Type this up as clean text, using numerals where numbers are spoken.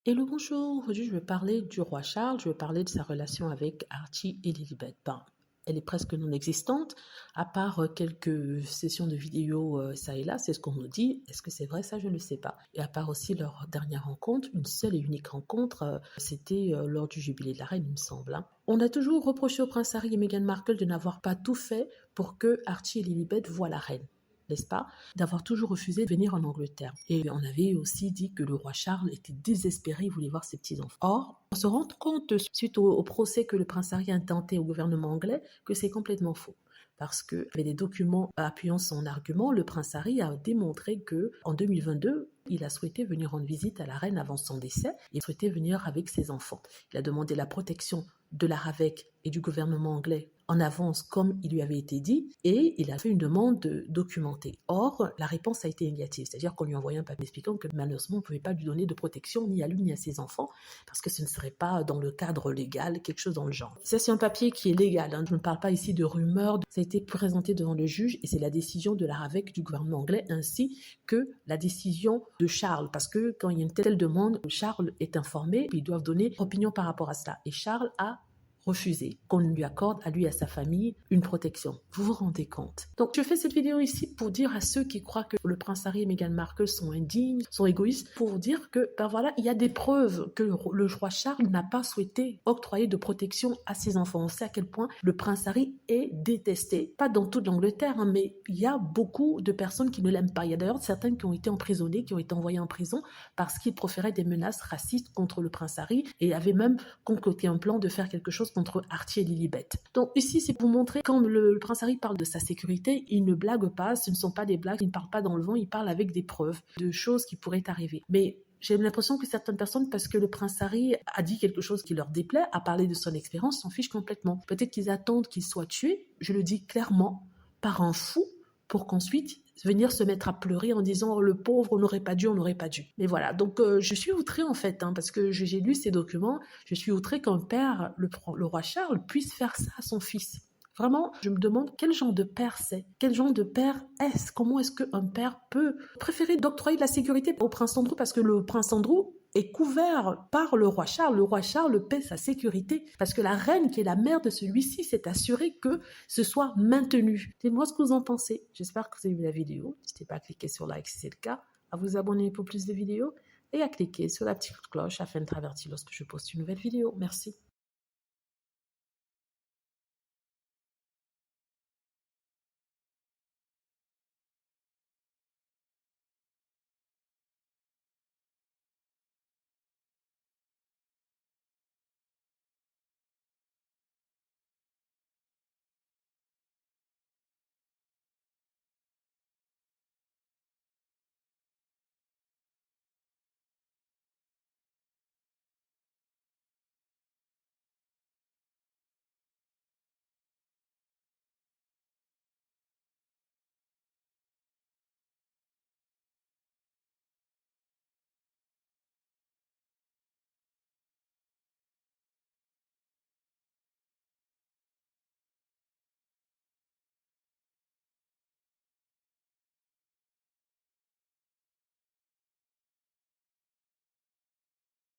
Hello, bonjour. Aujourd'hui, je vais parler du roi Charles. Je vais parler de sa relation avec Archie et Lilibet. Elle est presque non existante, à part quelques sessions de vidéos ça et là, c'est ce qu'on nous dit. Est-ce que c'est vrai? Ça, je ne le sais pas. Et à part aussi leur dernière rencontre, une seule et unique rencontre, c'était lors du jubilé de la reine, il me semble. On a toujours reproché au prince Harry et Meghan Markle de n'avoir pas tout fait pour que Archie et Lilibet voient la reine, n'est-ce pas, d'avoir toujours refusé de venir en Angleterre. Et on avait aussi dit que le roi Charles était désespéré, il voulait voir ses petits-enfants. Or, on se rend compte, suite au procès que le prince Harry a intenté au gouvernement anglais, que c'est complètement faux. Parce que, avec des documents appuyant son argument, le prince Harry a démontré que en 2022, il a souhaité venir rendre visite à la reine avant son décès et souhaitait venir avec ses enfants. Il a demandé la protection de la RAVEC et du gouvernement anglais en avance comme il lui avait été dit et il a fait une demande documentée. Or, la réponse a été négative, c'est-à-dire qu'on lui a envoyé un papier expliquant que malheureusement on ne pouvait pas lui donner de protection ni à lui ni à ses enfants parce que ce ne serait pas dans le cadre légal, quelque chose dans le genre. Ça, c'est un papier qui est légal, je ne parle pas ici de rumeurs, ça a été présenté devant le juge et c'est la décision de la RAVEC du gouvernement anglais ainsi que la décision de Charles, parce que quand il y a une telle demande, Charles est informé, ils doivent donner opinion par rapport à cela et Charles a refusé qu'on lui accorde à lui et à sa famille une protection. Vous vous rendez compte? Donc, je fais cette vidéo ici pour dire à ceux qui croient que le prince Harry et Meghan Markle sont indignes, sont égoïstes, pour dire que, ben voilà, il y a des preuves que le roi Charles n'a pas souhaité octroyer de protection à ses enfants. On sait à quel point le prince Harry est détesté. Pas dans toute l'Angleterre, mais il y a beaucoup de personnes qui ne l'aiment pas. Il y a d'ailleurs certaines qui ont été emprisonnées, qui ont été envoyées en prison parce qu'ils proféraient des menaces racistes contre le prince Harry et avaient même concocté un plan de faire quelque chose contre Archie et Lilibet. Donc ici, c'est pour montrer quand le prince Harry parle de sa sécurité, il ne blague pas, ce ne sont pas des blagues, il ne parle pas dans le vent, il parle avec des preuves de choses qui pourraient arriver. Mais j'ai l'impression que certaines personnes, parce que le prince Harry a dit quelque chose qui leur déplaît, a parlé de son expérience, s'en fichent complètement. Peut-être qu'ils attendent qu'il soit tué, je le dis clairement, par un fou, pour qu'ensuite venir se mettre à pleurer en disant oh, le pauvre, on n'aurait pas dû, on n'aurait pas dû. Mais voilà, donc je suis outrée en fait, parce que j'ai lu ces documents, je suis outrée qu'un père, le roi Charles, puisse faire ça à son fils. Vraiment, je me demande quel genre de père c'est, quel genre de père est-ce, comment est-ce qu'un père peut préférer d'octroyer de la sécurité au prince Andrew parce que le prince Andrew est couvert par le roi Charles. Le roi Charles paie sa sécurité parce que la reine, qui est la mère de celui-ci, s'est assurée que ce soit maintenu. Dites-moi ce que vous en pensez. J'espère que vous avez vu la vidéo. N'hésitez pas à cliquer sur like si c'est le cas, à vous abonner pour plus de vidéos et à cliquer sur la petite cloche afin de t'avertir lorsque je poste une nouvelle vidéo. Merci.